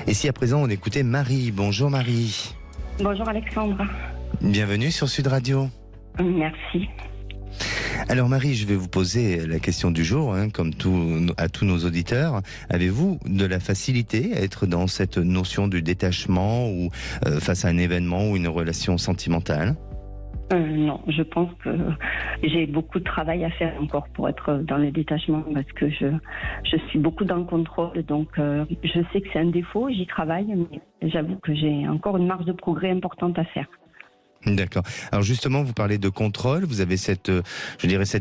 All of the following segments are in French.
Et si à présent on écoutait Marie. Bonjour Marie. Bonjour Alexandre. Bienvenue sur Sud Radio. Merci. Alors Marie, je vais vous poser la question du jour, comme à tous nos auditeurs. Avez-vous de la facilité à être dans cette notion du détachement ou face à un événement ou une relation sentimentale ? Non, je pense que j'ai beaucoup de travail à faire encore pour être dans le détachement parce que je suis beaucoup dans le contrôle. Donc je sais que c'est un défaut, j'y travaille, mais j'avoue que j'ai encore une marge de progrès importante à faire. D'accord. Alors justement, vous parlez de contrôle, vous avez cette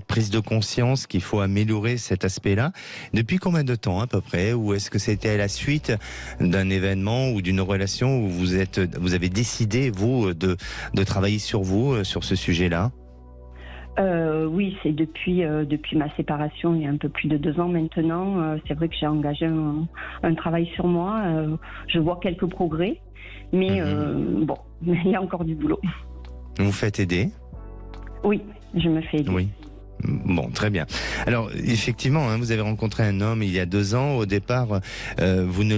prise de conscience qu'il faut améliorer cet aspect-là. Depuis combien de temps à peu près ? Ou est-ce que c'était à la suite d'un événement ou d'une relation où vous avez décidé, vous, de travailler sur vous, sur ce sujet-là ? Oui, c'est depuis ma séparation, il y a un peu plus de 2 ans maintenant. C'est vrai que j'ai engagé un travail sur moi. Je vois quelques progrès, mais bon, il y a encore du boulot. Vous faites aider ? Oui, je me fais aider. Oui. Bon, très bien. Alors, effectivement, vous avez rencontré un homme il y a 2 ans. Au départ, vous ne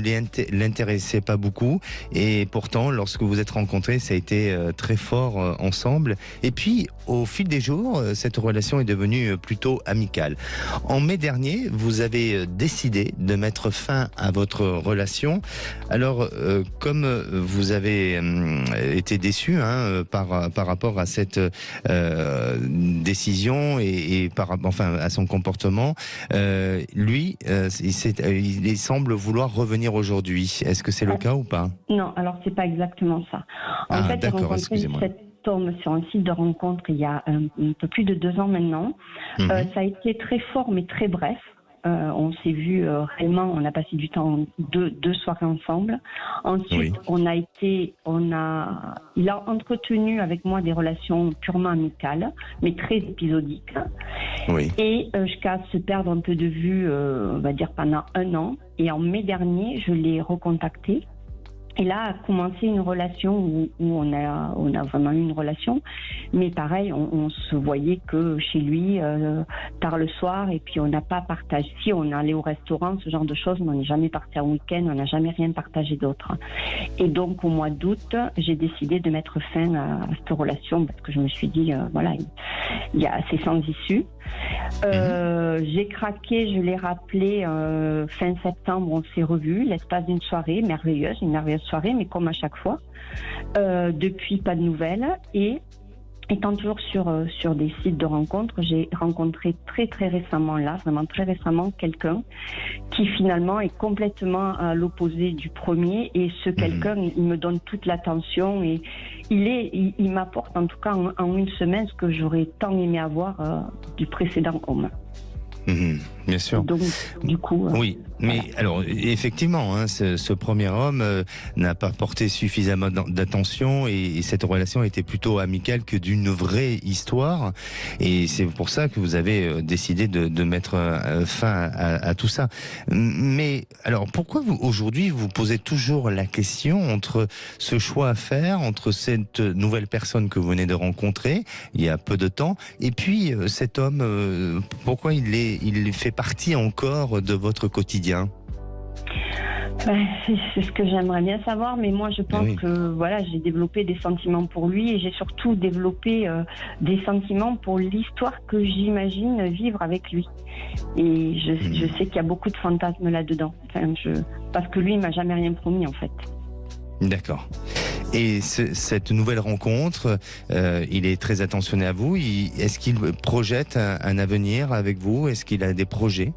l'intéressez pas beaucoup. Et pourtant, lorsque vous êtes rencontrés, ça a été très fort ensemble. Et puis, au fil des jours, cette relation est devenue plutôt amicale. En mai dernier, vous avez décidé de mettre fin à votre relation. Alors, comme vous avez été déçu par rapport à cette décision et à son comportement, lui, il semble vouloir revenir aujourd'hui. Est-ce que c'est le cas ou pas ? Non, alors c'est pas exactement ça. En fait, j'ai rencontré cet homme sur un site de rencontre il y a un peu plus de 2 ans maintenant. Ça a été très fort mais très bref. On s'est vu réellement, on a passé du temps, deux soirées ensemble. Ensuite, oui. Il a entretenu avec moi des relations purement amicales, mais très épisodiques. Oui. Et jusqu'à se perdre un peu de vue, on va dire pendant 1 an. Et en mai dernier, je l'ai recontacté. Et là a commencé une relation où on a vraiment eu une relation, mais pareil, on se voyait que chez lui tard le soir, et puis on n'a pas partagé. Si on allait au restaurant, ce genre de choses, mais on n'est jamais parti en week-end, on n'a jamais rien partagé d'autre. Et donc au mois d'août, j'ai décidé de mettre fin à cette relation parce que je me suis dit c'est sans issue. J'ai craqué, je l'ai rappelé fin septembre, on s'est revus l'espace d'une soirée merveilleuse, une merveilleuse soirée, mais comme à chaque fois. Depuis, pas de nouvelles. Et étant toujours sur des sites de rencontres, j'ai rencontré très très récemment, vraiment très récemment, quelqu'un qui finalement est complètement à l'opposé du premier. Et ce quelqu'un, il me donne toute l'attention et il m'apporte en tout cas en 1 semaine ce que j'aurais tant aimé avoir du précédent homme. Bien sûr. Donc, du coup, oui, mais voilà. Alors effectivement, ce premier homme n'a pas porté suffisamment d'attention et cette relation était plutôt amicale que d'une vraie histoire. Et c'est pour ça que vous avez décidé de mettre fin à tout ça. Mais alors, pourquoi aujourd'hui vous posez toujours la question entre ce choix à faire, entre cette nouvelle personne que vous venez de rencontrer il y a peu de temps, et puis cet homme, pourquoi il fait partie encore de votre quotidien ? C'est ce que j'aimerais bien savoir, mais moi je pense que j'ai développé des sentiments pour lui et j'ai surtout développé des sentiments pour l'histoire que j'imagine vivre avec lui. Et je sais qu'il y a beaucoup de fantasmes là-dedans, parce que lui il m'a jamais rien promis en fait. D'accord. Et cette nouvelle rencontre, il est très attentionné à vous. Est-ce qu'il projette un avenir avec vous ? Est-ce qu'il a des projets ?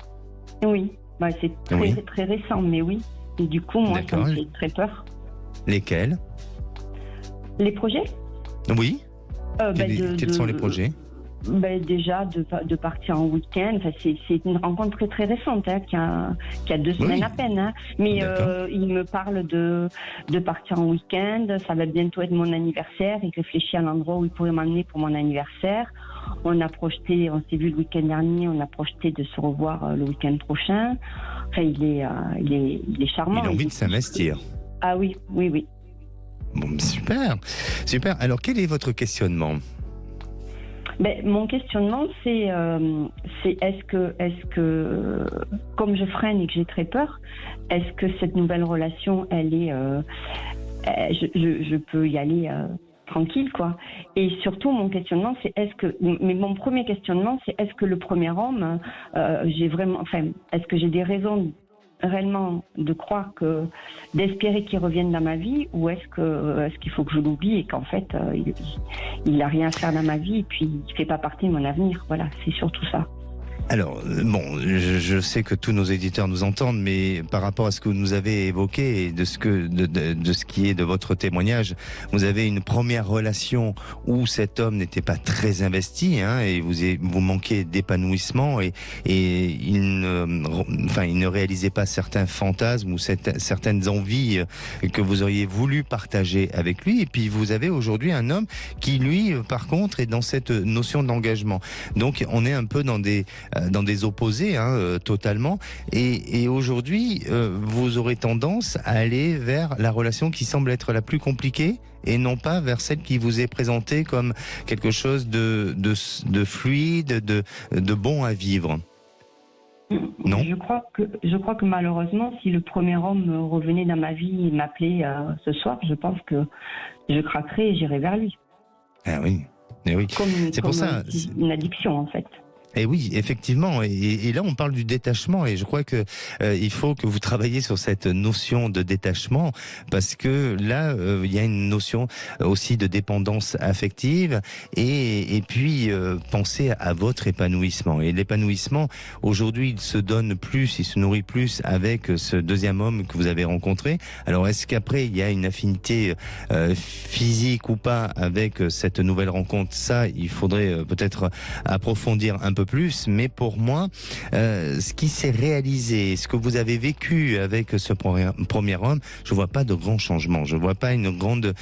Oui, c'est très récent, mais oui. Et du coup, moi, ça me fait très peur. Lesquels ? Les projets ? Oui. Quels sont les projets ? Déjà de partir en week-end. C'est une rencontre très très récente qui a 2 semaines à peine. Mais il me parle de partir en week-end. Ça va bientôt être mon anniversaire. Il réfléchit à l'endroit où il pourrait m'emmener pour mon anniversaire. On s'est vu le week-end dernier. On a projeté de se revoir le week-end prochain. Enfin, il est charmant. Il a envie de s'investir. Ah oui. Bon, super. Alors quel est votre questionnement ? Mon questionnement, c'est est-ce que, comme je freine et que j'ai très peur, est-ce que cette nouvelle relation, elle est, je peux y aller tranquille, quoi. Et surtout, mon questionnement, c'est mon premier questionnement, c'est est-ce que le premier homme, est-ce que j'ai des raisons réellement de croire d'espérer qu'il revienne dans ma vie, ou est-ce qu'il faut que je l'oublie et qu'en fait il n'a rien à faire dans ma vie et puis il fait pas partie de mon avenir. Voilà, c'est surtout ça. Alors, je sais que tous nos éditeurs nous entendent, mais par rapport à ce que vous nous avez évoqué et de ce qui est de votre témoignage, vous avez une première relation où cet homme n'était pas très investi, et vous manquez d'épanouissement et il ne réalisait pas certains fantasmes ou certaines envies que vous auriez voulu partager avec lui. Et puis vous avez aujourd'hui un homme qui, lui, par contre, est dans cette notion d'engagement. Donc, on est un peu dans des opposés, totalement. Et aujourd'hui, vous aurez tendance à aller vers la relation qui semble être la plus compliquée et non pas vers celle qui vous est présentée comme quelque chose de fluide, de bon à vivre. Non ? Je crois que malheureusement, si le premier homme revenait dans ma vie et m'appelait ce soir, je pense que je craquerais et j'irais vers lui. Ah oui. Et oui. C'est pour ça. Une addiction, en fait. Et oui, effectivement. Et là, on parle du détachement. Et je crois que il faut que vous travailliez sur cette notion de détachement, parce que là, il y a une notion aussi de dépendance affective. Et puis, pensez à votre épanouissement. Et l'épanouissement, aujourd'hui, il se donne plus, il se nourrit plus avec ce deuxième homme que vous avez rencontré. Alors, est-ce qu'après, il y a une affinité physique ou pas avec cette nouvelle rencontre? Ça, il faudrait peut-être approfondir un peu plus, mais pour moi, ce qui s'est réalisé, ce que vous avez vécu avec ce premier homme, je vois pas de grands changements, je vois pas une grande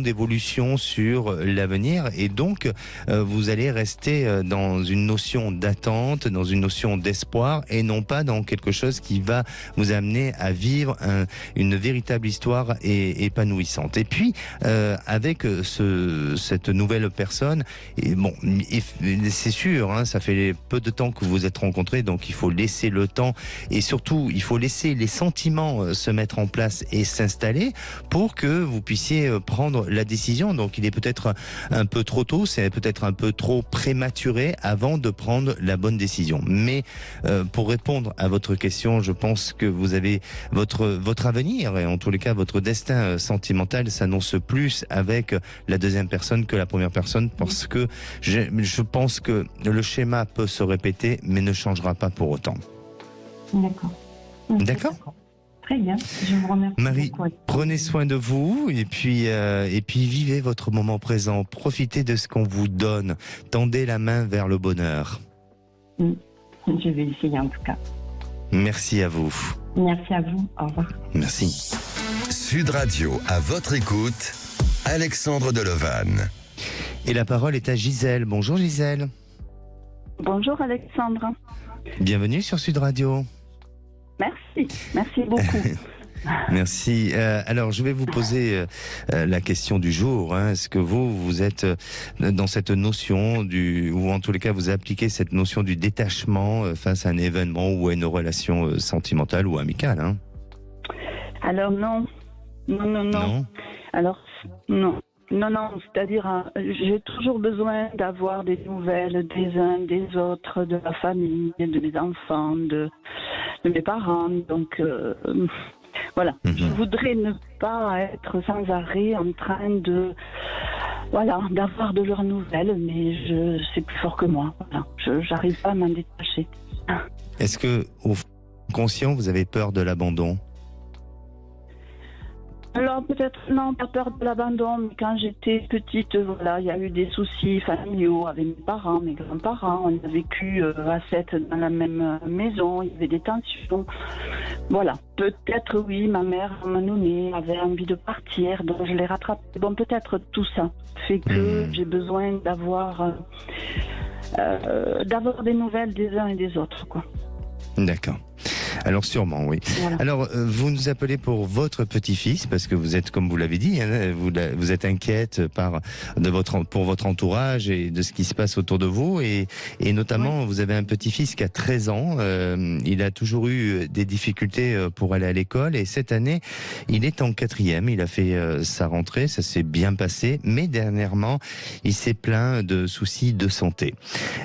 évolution sur l'avenir, et donc vous allez rester dans une notion d'attente, dans une notion d'espoir, et non pas dans quelque chose qui va vous amener à vivre une véritable histoire épanouissante. Et puis avec cette nouvelle personne, c'est sûr, ça fait peu de temps que vous vous êtes rencontrés, donc il faut laisser le temps, et surtout il faut laisser les sentiments se mettre en place et s'installer pour que vous puissiez prendre la décision. Donc il est peut-être un peu trop tôt, c'est peut-être un peu trop prématuré avant de prendre la bonne décision. Mais pour répondre à votre question, je pense que vous avez votre avenir, et en tous les cas votre destin sentimental s'annonce plus avec la deuxième personne que la première personne, parce que je pense que le schéma peut se répéter, mais ne changera pas pour autant. D'accord. D'accord ? Très bien, je vous remercie. Marie, prenez soin de vous et puis vivez votre moment présent. Profitez de ce qu'on vous donne. Tendez la main vers le bonheur. Je vais essayer en tout cas. Merci à vous. Merci à vous. Au revoir. Merci. Sud Radio, à votre écoute, Alexandre Delevanne. Et la parole est à Gisèle. Bonjour Gisèle. Bonjour Alexandre. Bienvenue sur Sud Radio. Merci beaucoup. Merci. Alors, je vais vous poser la question du jour. Est-ce que vous êtes dans cette notion ou en tous les cas, vous appliquez cette notion du détachement face à un événement ou à une relation sentimentale ou amicale Alors non. Alors non. Non, c'est-à-dire j'ai toujours besoin d'avoir des nouvelles des uns des autres, de la famille, de mes enfants, de mes parents. Donc voilà, je voudrais ne pas être sans arrêt en train d'avoir de leurs nouvelles, mais c'est plus fort que moi. Voilà, j'arrive pas à m'en détacher. Est-ce que au fond conscient vous avez peur de l'abandon? Alors peut-être, non, pas peur de l'abandon, mais quand j'étais petite, il y a eu des soucis familiaux avec mes parents, mes grands-parents. On a vécu à 7 dans la même maison, il y avait des tensions. Voilà, peut-être oui, ma mère, à un moment donné, avait envie de partir, donc je l'ai rattrapée. Bon, peut-être tout ça fait que j'ai besoin d'avoir des nouvelles des uns et des autres, quoi. D'accord. Alors sûrement, oui. Voilà. Alors, vous nous appelez pour votre petit-fils, parce que vous êtes, comme vous l'avez dit, hein, vous êtes inquiète pour votre entourage et de ce qui se passe autour de vous. Et notamment, vous avez un petit-fils qui a 13 ans. Il a toujours eu des difficultés pour aller à l'école. Et cette année, il est en 4e. Il a fait sa rentrée, ça s'est bien passé. Mais dernièrement, il s'est plaint de soucis de santé.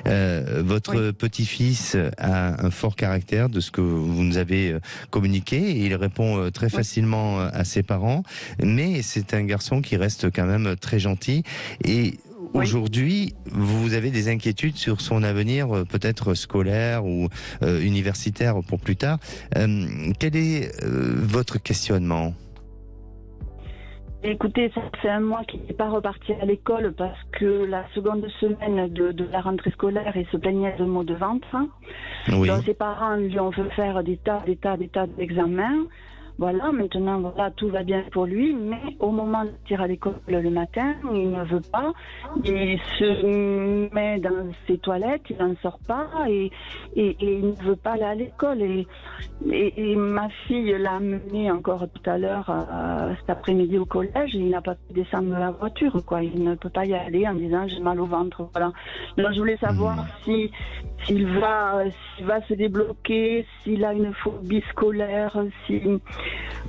Votre petit-fils a un fort caractère, de ce que vous nous avez communiqué. Il répond très facilement à ses parents, mais c'est un garçon qui reste quand même très gentil. Et aujourd'hui, vous avez des inquiétudes sur son avenir, peut-être scolaire ou universitaire pour plus tard. Quel est votre questionnement ? Écoutez, ça fait un mois qu'il n'est pas reparti à l'école parce que la seconde semaine de la rentrée scolaire, il se plaignait de maux de ventre. Oui. Donc ses parents lui ont fait faire des tas d'examens. Voilà, maintenant, voilà, tout va bien pour lui, mais au moment de partir à l'école le matin, il ne veut pas. Il se met dans ses toilettes, il n'en sort pas et il ne veut pas aller à l'école. Et ma fille l'a amené encore tout à l'heure, cet après-midi au collège, et il n'a pas pu descendre de la voiture, quoi. Il ne peut pas y aller en disant j'ai mal au ventre, voilà. Donc je voulais savoir s'il va se débloquer, s'il a une phobie scolaire,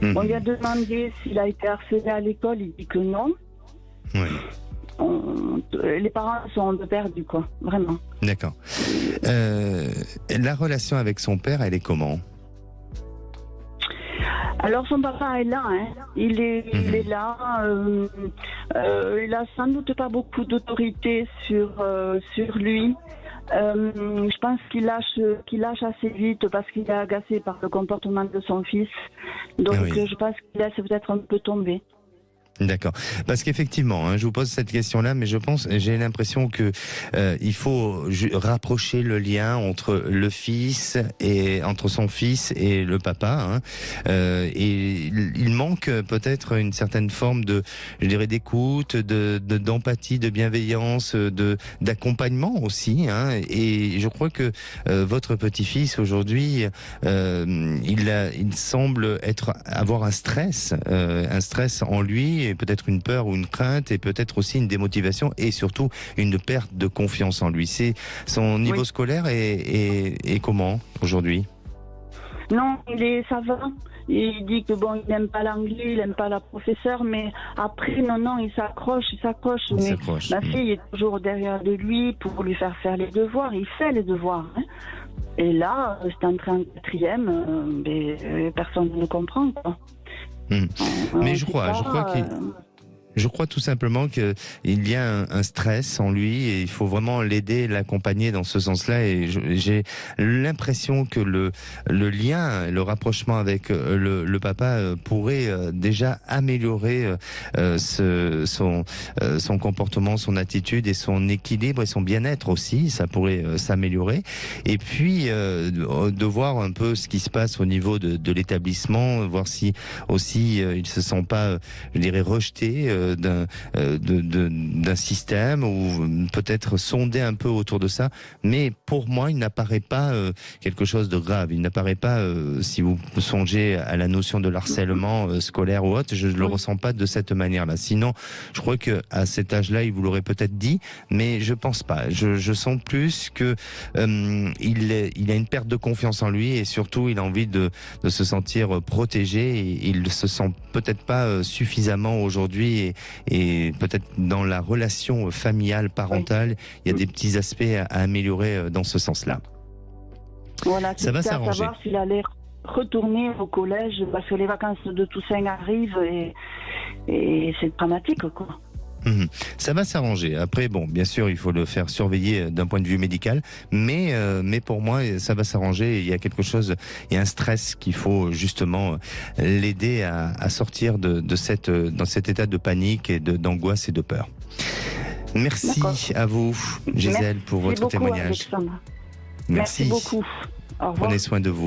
on lui a demandé s'il a été harcelé à l'école, il dit que non. Oui. Les parents sont un peu perdus, quoi, vraiment. D'accord. La relation avec son père, elle est comment ? Alors son papa est là, hein. Il est là. Il a sans doute pas beaucoup d'autorité sur lui. Je pense qu'il lâche assez vite parce qu'il est agacé par le comportement de son fils. Donc je pense qu'il laisse peut-être un peu tomber. D'accord. Parce qu'effectivement, je vous pose cette question-là, mais j'ai l'impression que il faut rapprocher le lien entre le fils entre son fils et le papa. Et il manque peut-être une certaine forme d'écoute, d'empathie, de bienveillance, d'accompagnement aussi. Et je crois que votre petit-fils aujourd'hui, il semble avoir un stress en lui. Et peut-être une peur ou une crainte et peut-être aussi une démotivation et surtout une perte de confiance en lui. Son niveau scolaire est comment aujourd'hui ? Non, ça va. Il dit que il n'aime pas l'anglais, il n'aime pas la professeure, mais après, non, il s'accroche. Mais ma fille est toujours derrière de lui pour lui faire les devoirs. Il fait les devoirs. Et là, c'est entré en 4e, mais personne ne comprend, quoi. Mais je crois tout simplement qu'il y a un stress en lui et il faut vraiment l'aider, l'accompagner dans ce sens-là. Et j'ai l'impression que le lien, le rapprochement avec le papa pourrait déjà améliorer son comportement, son attitude et son équilibre et son bien-être aussi. Ça pourrait s'améliorer. Et puis de voir un peu ce qui se passe au niveau de l'établissement, voir si aussi il se sent pas, je dirais, rejeté d'un système ou peut-être sonder un peu autour de ça. Mais pour moi, il n'apparaît pas quelque chose de grave. Il n'apparaît pas, si vous songez à la notion de harcèlement scolaire ou autre, je ne le ressens pas de cette manière-là. Sinon, je crois que à cet âge-là, il vous l'aurait peut-être dit, mais je pense pas. Je sens plus que il a une perte de confiance en lui et surtout, il a envie de se sentir protégé et il se sent peut-être pas suffisamment aujourd'hui et peut-être dans la relation familiale, parentale, il y a des petits aspects à améliorer dans ce sens-là. Voilà, ça va s'arranger. Savoir s'il allait retourner au collège parce que les vacances de Toussaint arrivent et c'est dramatique, quoi. Ça va s'arranger. Après, bien sûr, il faut le faire surveiller d'un point de vue médical, mais pour moi, ça va s'arranger. Il y a il y a un stress qu'il faut justement l'aider à sortir dans cet état de panique et d'angoisse et de peur. Merci à vous, Gisèle, pour votre témoignage. Merci beaucoup. Au revoir. Prenez soin de vous.